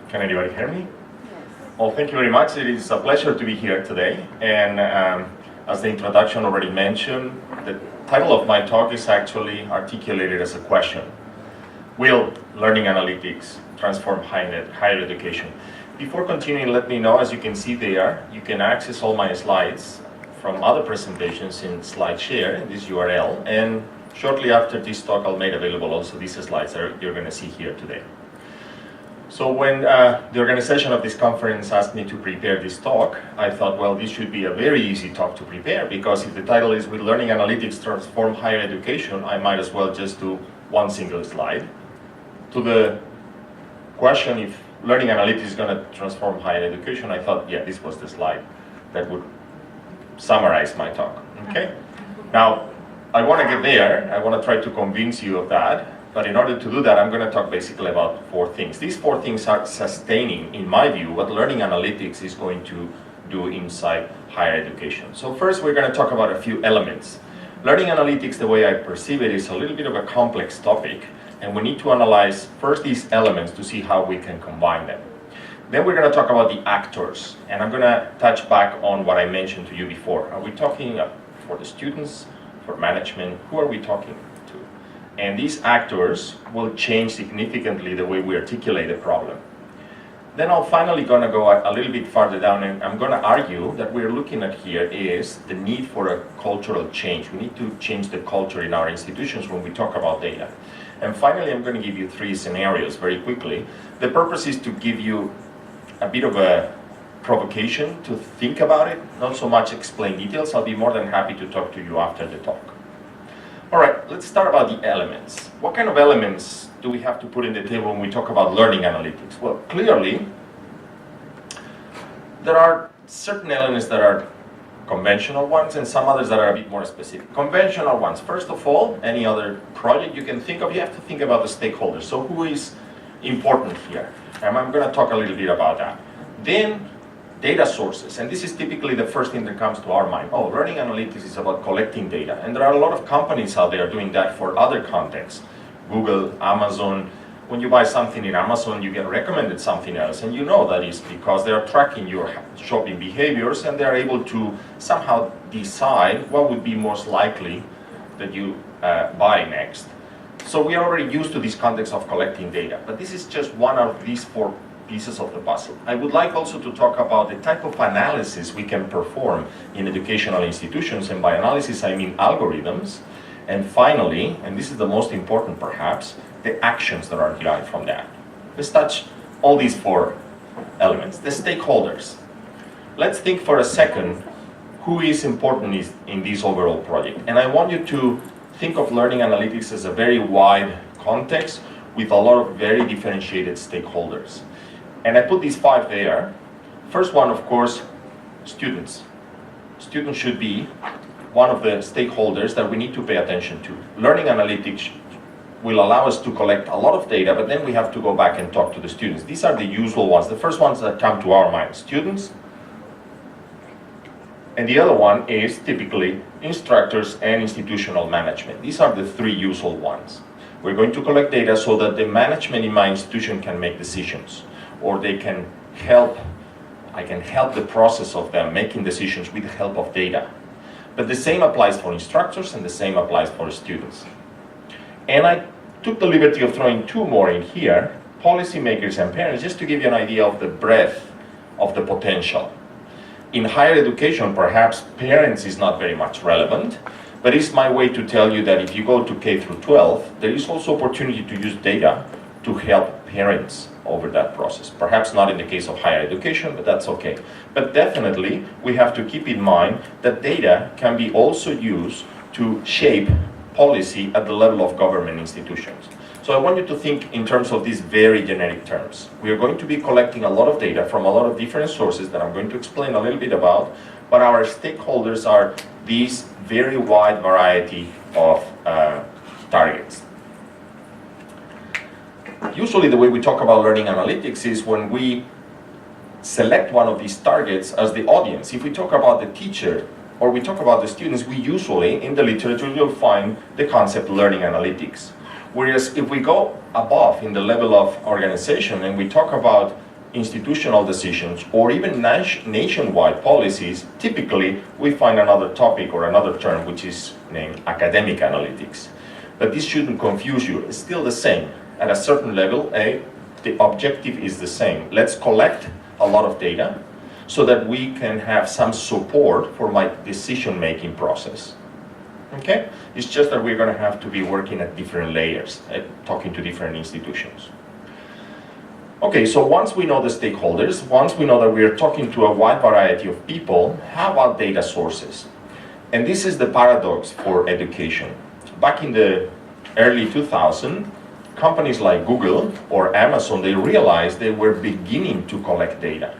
Can anybody hear me? Well, thank you very much. It is a pleasure to be here today. And as the introduction already mentioned, the title of my talk is actually articulated as a question. Will learning analytics transform higher education? Before continuing, let me know, as you can see there, you can access all my slides from other presentations in SlideShare, in this URL. And shortly after this talk, I'll make available also these slides that you're going to see here today. So when the organization of this conference asked me to prepare this talk, I thought, well, this should be a very easy talk to prepare, because if the title is Will Learning Analytics Transform Higher Education, I might as well just do one single slide. To the question if learning analytics is going to transform higher education, I thought, yeah, this was the slide that would summarize my talk. Okay? Now, I want to get there. I want to try to convince you of that. But in order to do that, I'm going to talk basically about 4 things. These 4 things are sustaining, in my view, what learning analytics is going to do inside higher education. So first, we're going to talk about a few elements. Learning analytics, the way I perceive it, is a little bit of a complex topic, and we need to analyze first these elements to see how we can combine them. Then we're going to talk about the actors, and I'm going to touch back on what I mentioned to you before. Are we talking for the students, for management? Who are we talking to? And these actors will change significantly the way we articulate the problem. Then I'm finally going to go a little bit farther down, and I'm going to argue that we're looking at here is the need for a cultural change. We need to change the culture in our institutions when we talk about data. And finally, I'm going to give you 3 scenarios very quickly. The purpose is to give you a bit of a provocation to think about it, not so much explain details. I'll be more than happy to talk to you after the talk. All right, let's start about the elements. What kind of elements do we have to put in the table when we talk about learning analytics? Well, clearly, there are certain elements that are conventional ones and some others that are a bit more specific. Conventional ones, first of all, any other project you can think of, you have to think about the stakeholders. So who is important here? And I'm going to talk a little bit about that. Then, data sources, and this is typically the first thing that comes to our mind. Oh, learning analytics is about collecting data, and there are a lot of companies out there doing that for other contexts. Google, Amazon. When you buy something in Amazon, you get recommended something else, and you know that is because they are tracking your shopping behaviors, and they are able to somehow decide what would be most likely that you buy next. So we are already used to this context of collecting data, but this is just one of these 4 pieces of the puzzle. I would like also to talk about the type of analysis we can perform in educational institutions, and by analysis I mean algorithms. And finally, and this is the most important perhaps, the actions that are derived from that. Let's touch all these 4 elements. The stakeholders. Let's think for a second who is important in this overall project. And I want you to think of learning analytics as a very wide context with a lot of very differentiated stakeholders. And I put these 5 there. First one, of course, students. Students should be one of the stakeholders that we need to pay attention to. Learning analytics will allow us to collect a lot of data, but then we have to go back and talk to the students. These are the usual ones. The first ones that come to our mind, students. And the other one is typically instructors and institutional management. These are the 3 usual ones. We're going to collect data so that the management in my institution can make decisions, or they can help, I can help the process of them making decisions with the help of data. But the same applies for instructors and the same applies for students. And I took the liberty of throwing 2 more in here, policymakers and parents, just to give you an idea of the breadth of the potential. In higher education, perhaps parents is not very much relevant, but it's my way to tell you that if you go to K through 12, there is also opportunity to use data to help parents over that process. Perhaps not in the case of higher education, but that's okay. But definitely, we have to keep in mind that data can be also used to shape policy at the level of government institutions. So I want you to think in terms of these very generic terms. We are going to be collecting a lot of data from a lot of different sources that I'm going to explain a little bit about, but our stakeholders are these very wide variety of targets. Usually the way we talk about learning analytics is when we select one of these targets as the audience. If we talk about the teacher or we talk about the students, we usually, in the literature, you'll find the concept learning analytics. Whereas if we go above in the level of organization and we talk about institutional decisions or even nationwide policies, typically we find another topic or another term which is named academic analytics. But this shouldn't confuse you. It's still the same. At a certain level, the objective is the same. Let's collect a lot of data so that we can have some support for my decision-making process. Okay? It's just that we're going to have to be working at different layers, talking to different institutions. Okay, so once we know the stakeholders, once we know that we are talking to a wide variety of people, how about data sources? And this is the paradox for education. Back in the early 2000s, companies like Google or Amazon, they realized they were beginning to collect data.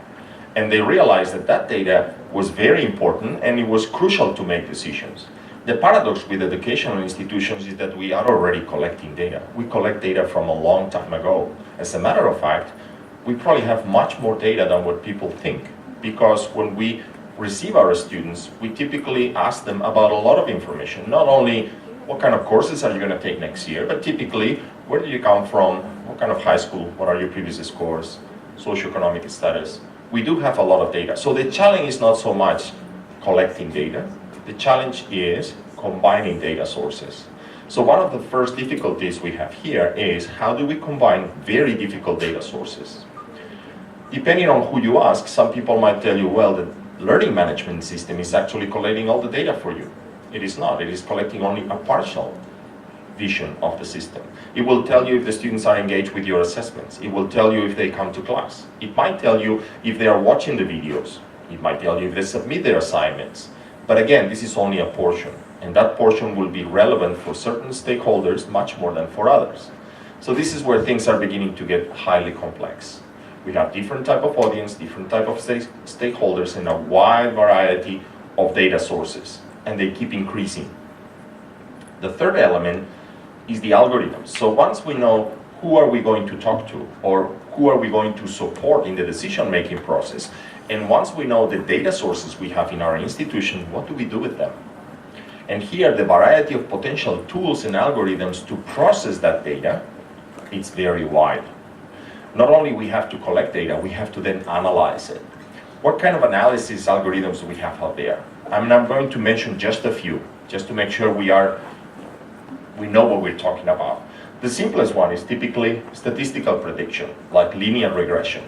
And they realized that that data was very important and it was crucial to make decisions. The paradox with educational institutions is that we are already collecting data. We collect data from a long time ago. As a matter of fact, we probably have much more data than what people think, because when we receive our students, we typically ask them about a lot of information. Not only what kind of courses are you going to take next year, but typically where did you come from, what kind of high school, what are your previous scores, socioeconomic status. We do have a lot of data. So the challenge is not so much collecting data. The challenge is combining data sources. So one of the first difficulties we have here is how do we combine very difficult data sources? Depending on who you ask, some people might tell you, well, the learning management system is actually collecting all the data for you. It is not. It is collecting only a partial vision of the system. It will tell you if the students are engaged with your assessments. It will tell you if they come to class. It might tell you if they are watching the videos. It might tell you if they submit their assignments. But again, this is only a portion, and that portion will be relevant for certain stakeholders much more than for others. So this is where things are beginning to get highly complex. We have different type of audience, different type of stakeholders, and a wide variety of data sources, and they keep increasing. The third element is the algorithms. So once we know who are we going to talk to, or who are we going to support in the decision-making process, and once we know the data sources we have in our institution, what do we do with them? And here, the variety of potential tools and algorithms to process that data, it's very wide. Not only we have to collect data, we have to then analyze it. What kind of analysis algorithms do we have out there? I'm going to mention just a few, just to make sure we know what we're talking about. The simplest one is typically statistical prediction, like linear regression.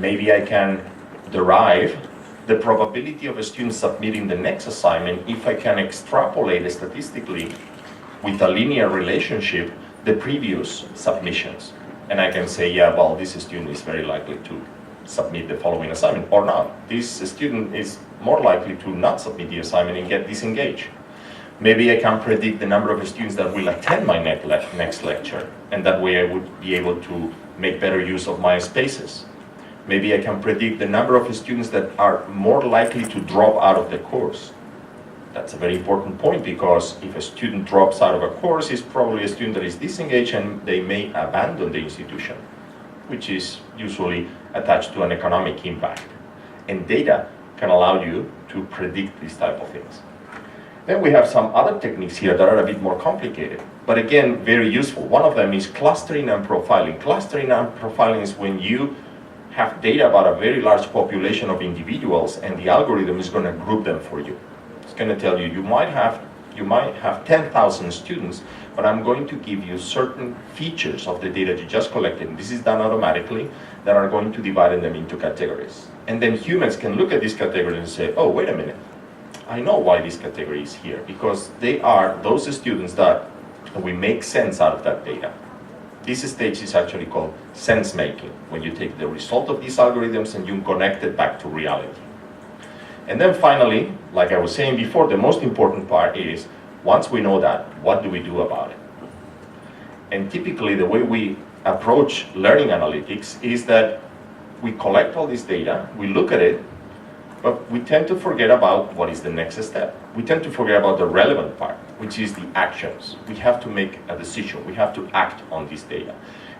Maybe I can derive the probability of a student submitting the next assignment if I can extrapolate statistically with a linear relationship the previous submissions. And I can say, yeah, well, this student is very likely to submit the following assignment, or not. This student is more likely to not submit the assignment and get disengaged. Maybe I can predict the number of students that will attend my next lecture, and that way I would be able to make better use of my spaces. Maybe I can predict the number of students that are more likely to drop out of the course. That's a very important point, because if a student drops out of a course, it's probably a student that is disengaged and they may abandon the institution, which is usually attached to an economic impact. And data can allow you to predict these type of things. Then we have some other techniques here that are a bit more complicated, but again, very useful. One of them is clustering and profiling. Clustering and profiling is when you have data about a very large population of individuals, and the algorithm is going to group them for you. It's going to tell you, you might have 10,000 students, but I'm going to give you certain features of the data you just collected, and this is done automatically, that are going to divide them into categories. And then humans can look at these categories and say, oh, wait a minute, I know why this category is here, because they are those students that we make sense out of that data. This stage is actually called sense making, when you take the result of these algorithms and you connect it back to reality. And then finally, like I was saying before, the most important part is, once we know that, what do we do about it? And typically the way we approach learning analytics is that we collect all this data, we look at it, but we tend to forget about what is the next step. We tend to forget about the relevant part, which is the actions. We have to make a decision. We have to act on this data.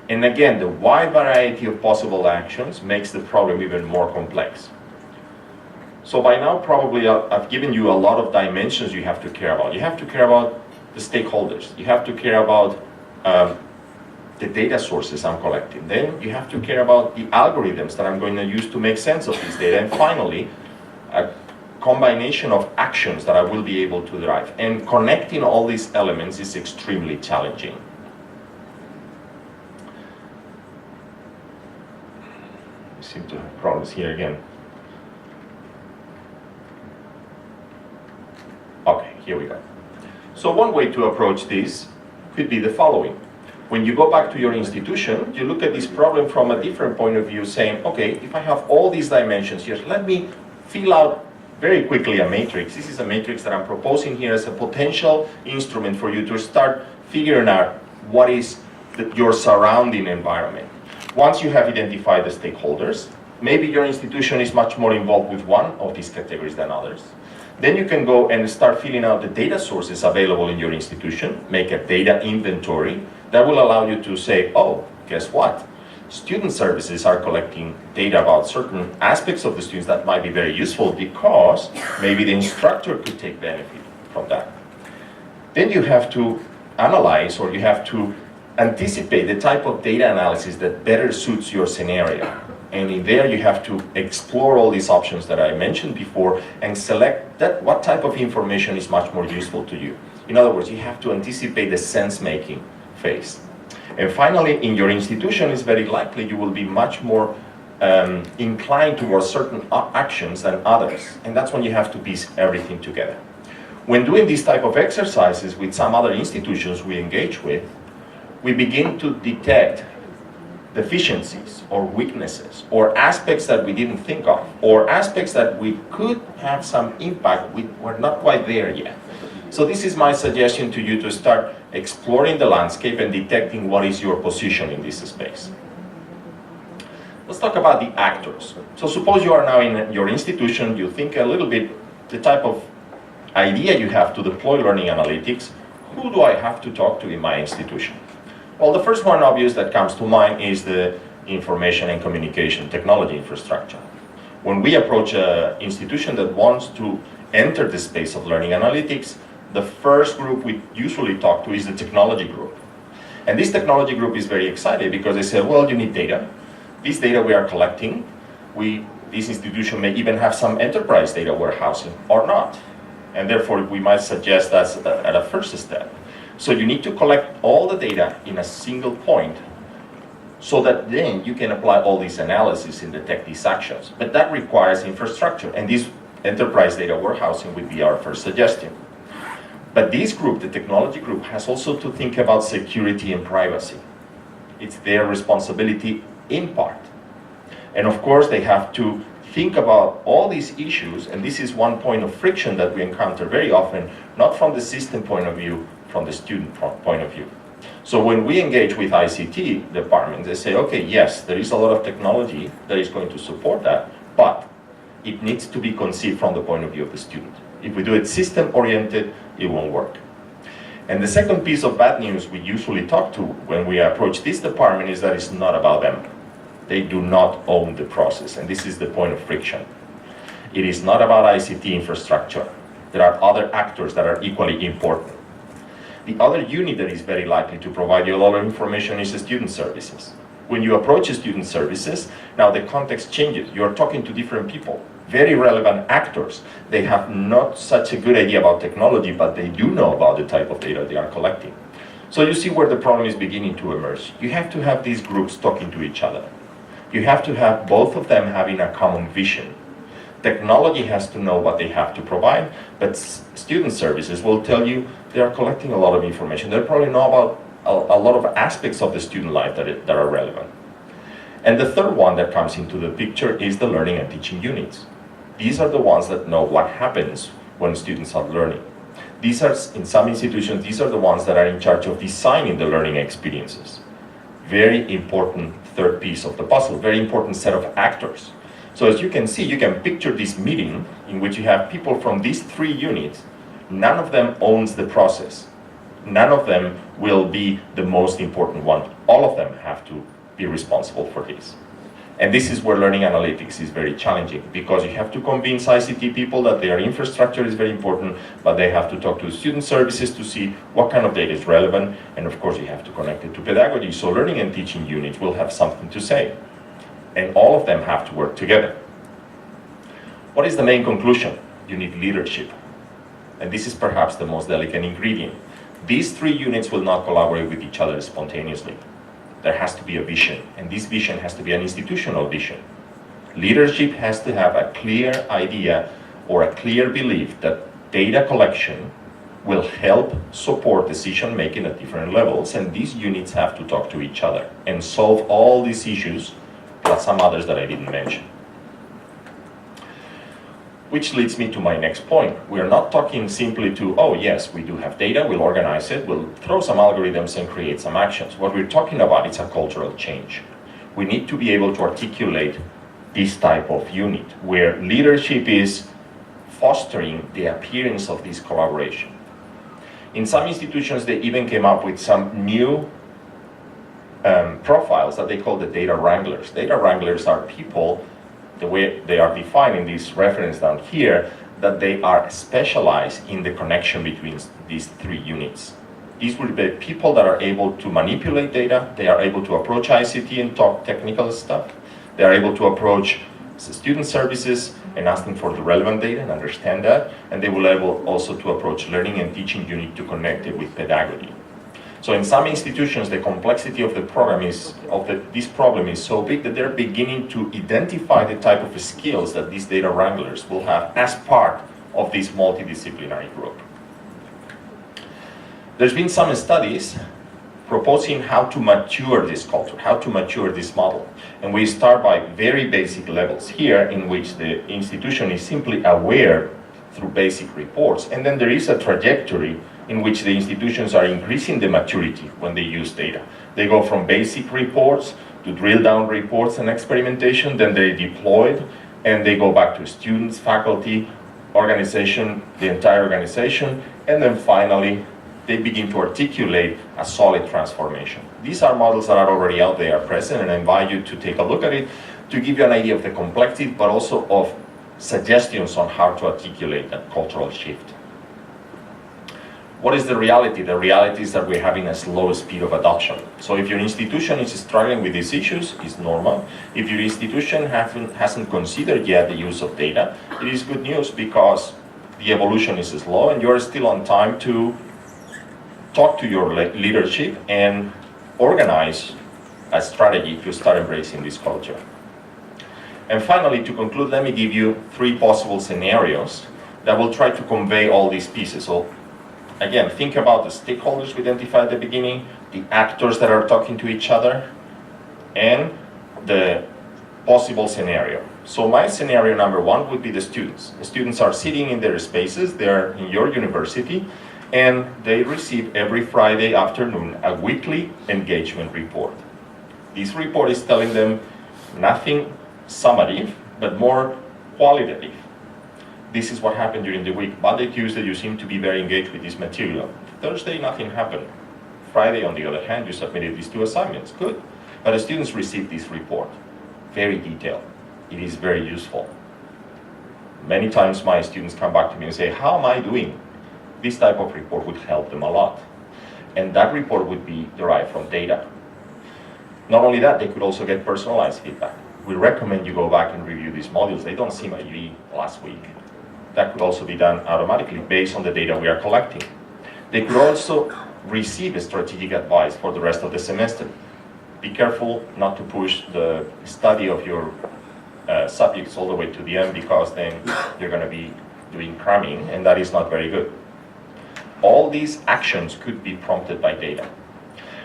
And again, the wide variety of possible actions makes the problem even more complex. So by now, probably I've given you a lot of dimensions you have to care about. You have to care about the stakeholders. You have to care about the data sources I'm collecting. Then you have to care about the algorithms that I'm going to use to make sense of this data. And finally, a combination of actions that I will be able to derive. And connecting all these elements is extremely challenging. I seem to have problems here again. Okay, here we go. So one way to approach this could be the following. When you go back to your institution, you look at this problem from a different point of view, saying, okay, if I have all these dimensions here, let me fill out very quickly a matrix. This is a matrix that I'm proposing here as a potential instrument for you to start figuring out what is your surrounding environment. Once you have identified the stakeholders, maybe your institution is much more involved with one of these categories than others. Then you can go and start filling out the data sources available in your institution, make a data inventory that will allow you to say, oh, guess what? Student services are collecting data about certain aspects of the students that might be very useful because maybe the instructor could take benefit from that. Then you have to analyze, or you have to anticipate the type of data analysis that better suits your scenario. And in there you have to explore all these options that I mentioned before and select what type of information is much more useful to you. In other words, you have to anticipate the sense-making phase. And finally, in your institution, it's very likely you will be much more inclined towards certain actions than others. And that's when you have to piece everything together. When doing these type of exercises with some other institutions we engage with, we begin to detect deficiencies or weaknesses or aspects that we didn't think of or aspects that we could have some impact, we're not quite there yet. So this is my suggestion to you, to start exploring the landscape and detecting what is your position in this space. Let's talk about the actors. So suppose you are now in your institution, you think a little bit the type of idea you have to deploy learning analytics. Who do I have to talk to in my institution? Well, the first one obvious that comes to mind is the information and communication technology infrastructure. When we approach an institution that wants to enter the space of learning analytics, the first group we usually talk to is the technology group. And this technology group is very excited because they say, well, you need data. This data we are collecting, this institution may even have some enterprise data warehousing or not. And therefore, we might suggest that's at a first step. So you need to collect all the data in a single point so that then you can apply all these analysis and detect these actions. But that requires infrastructure, and this enterprise data warehousing would be our first suggestion. But this group, the technology group, has also to think about security and privacy. It's their responsibility in part. And of course, they have to think about all these issues, and this is one point of friction that we encounter very often, not from the system point of view, from the student point of view. So when we engage with ICT departments, they say, okay, yes, there is a lot of technology that is going to support that, but it needs to be conceived from the point of view of the student. If we do it system-oriented, it won't work. And the second piece of bad news we usually talk to when we approach this department is that it's not about them. They do not own the process, and this is the point of friction. It is not about ICT infrastructure. There are other actors that are equally important. The other unit that is very likely to provide you a lot of information is the student services. When you approach student services, now the context changes. You're talking to different people, very relevant actors. They have not such a good idea about technology, but they do know about the type of data they are collecting. So you see where the problem is beginning to emerge. You have to have these groups talking to each other. You have to have both of them having a common vision. Technology has to know what they have to provide, but student services will tell you they are collecting a lot of information. They probably know about a lot of aspects of the student life that are relevant. And the third one that comes into the picture is the learning and teaching units. These are the ones that know what happens when students are learning. These are, in some institutions, these are the ones that are in charge of designing the learning experiences. Very important third piece of the puzzle, very important set of actors. So as you can see, you can picture this meeting in which you have people from these three units. None of them owns the process. None of them will be the most important one. All of them have to be responsible for this. And this is where learning analytics is very challenging, because you have to convince ICT people that their infrastructure is very important, but they have to talk to student services to see what kind of data is relevant, and of course you have to connect it to pedagogy, so learning and teaching units will have something to say. And all of them have to work together. What is the main conclusion? You need leadership. And this is perhaps the most delicate ingredient. These three units will not collaborate with each other spontaneously. There has to be a vision, and this vision has to be an institutional vision. Leadership has to have a clear idea or a clear belief that data collection will help support decision making at different levels, and these units have to talk to each other and solve all these issues, plus some others that I didn't mention. Which leads me to my next point. We're not talking simply to, oh yes, we do have data, we'll organize it, we'll throw some algorithms and create some actions. What we're talking about is a cultural change. We need to be able to articulate this type of unit, where leadership is fostering the appearance of this collaboration. In some institutions, they even came up with some new profiles that they call the data wranglers. Data wranglers are people, the way they are defined in this reference down here, that they are specialized in the connection between these three units. These will be people that are able to manipulate data, they are able to approach ICT and talk technical stuff, they are able to approach student services and ask them for the relevant data and understand that, and they will be able also to approach learning and teaching unit to connect it with pedagogy. So in some institutions, the complexity of the program this problem is so big that they're beginning to identify the type of skills that these data wranglers will have as part of this multidisciplinary group. There's been some studies proposing how to mature this culture, how to mature this model. And we start by very basic levels here, in which the institution is simply aware through basic reports. And then there is a trajectory in which the institutions are increasing the maturity when they use data. They go from basic reports to drill down reports and experimentation, then they deployed, and they go back to students, faculty, organization, the entire organization, and then finally they begin to articulate a solid transformation. These are models that are already out there present, and I invite you to take a look at it to give you an idea of the complexity, but also of suggestions on how to articulate that cultural shift. What is the reality? The reality is that we're having a slow speed of adoption. So if your institution is struggling with these issues, it's normal. If your institution hasn't considered yet the use of data, it is good news, because the evolution is slow and you're still on time to talk to your leadership and organize a strategy to start embracing this culture. And finally, to conclude, let me give you 3 possible scenarios that will try to convey all these pieces. So again, think about the stakeholders we identified at the beginning, the actors that are talking to each other, and the possible scenario. So my scenario number 1 would be the students. The students are sitting in their spaces, they're in your university, and they receive every Friday afternoon a weekly engagement report. This report is telling them nothing summative, but more qualitative. This is what happened during the week. Monday, Tuesday, you seem to be very engaged with this material. Thursday, nothing happened. Friday, on the other hand, you submitted these 2 assignments. Good. But the students received this report. Very detailed. It is very useful. Many times my students come back to me and say, how am I doing? This type of report would help them a lot. And that report would be derived from data. Not only that, they could also get personalized feedback. We recommend you go back and review these modules. They don't seem ID last week. That could also be done automatically based on the data we are collecting. They could also receive strategic advice for the rest of the semester. Be careful not to push the study of your subjects all the way to the end, because then you're going to be doing cramming, and that is not very good. All these actions could be prompted by data.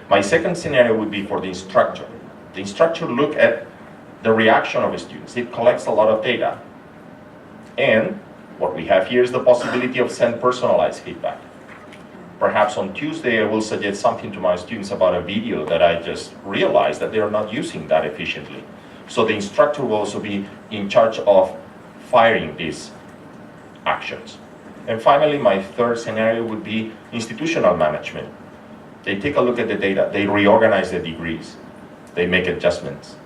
My second scenario would be for the instructor. The instructor look at the reaction of the students. It collects a lot of data. And what we have here is the possibility of send personalized feedback. Perhaps on Tuesday I will suggest something to my students about a video that I just realized that they are not using that efficiently. So the instructor will also be in charge of firing these actions. And finally, my third scenario would be institutional management. They take a look at the data, they reorganize the degrees, they make adjustments.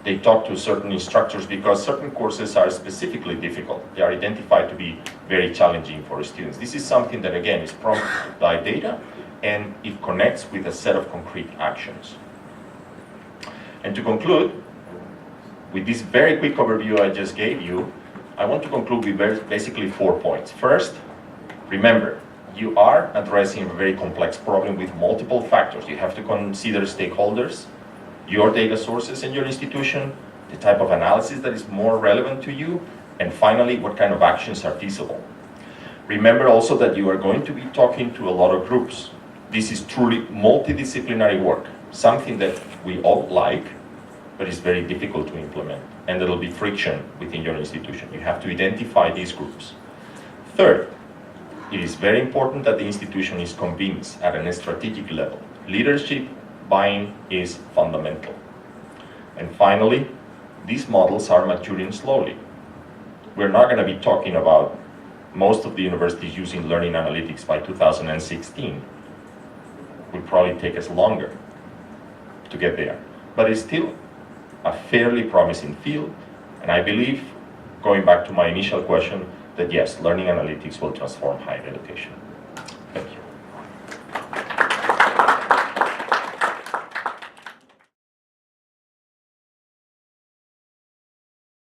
They talk to certain instructors because certain courses are specifically difficult. They are identified to be very challenging for students. This is something that, again, is prompted by data, and it connects with a set of concrete actions. And to conclude, with this very quick overview I just gave you, I want to conclude with basically 4 points. First, remember, you are addressing a very complex problem with multiple factors. You have to consider stakeholders, your data sources in your institution, the type of analysis that is more relevant to you, and finally, what kind of actions are feasible. Remember also that you are going to be talking to a lot of groups. This is truly multidisciplinary work, something that we all like, but it's very difficult to implement, and there will be friction within your institution. You have to identify these groups. Third, it is very important that the institution is convinced at a strategic level. Leadership buy-in is fundamental. And finally, these models are maturing slowly. We're not going to be talking about most of the universities using learning analytics by 2016. It will probably take us longer to get there. But it's still a fairly promising field, and I believe, going back to my initial question, that yes, learning analytics will transform higher education.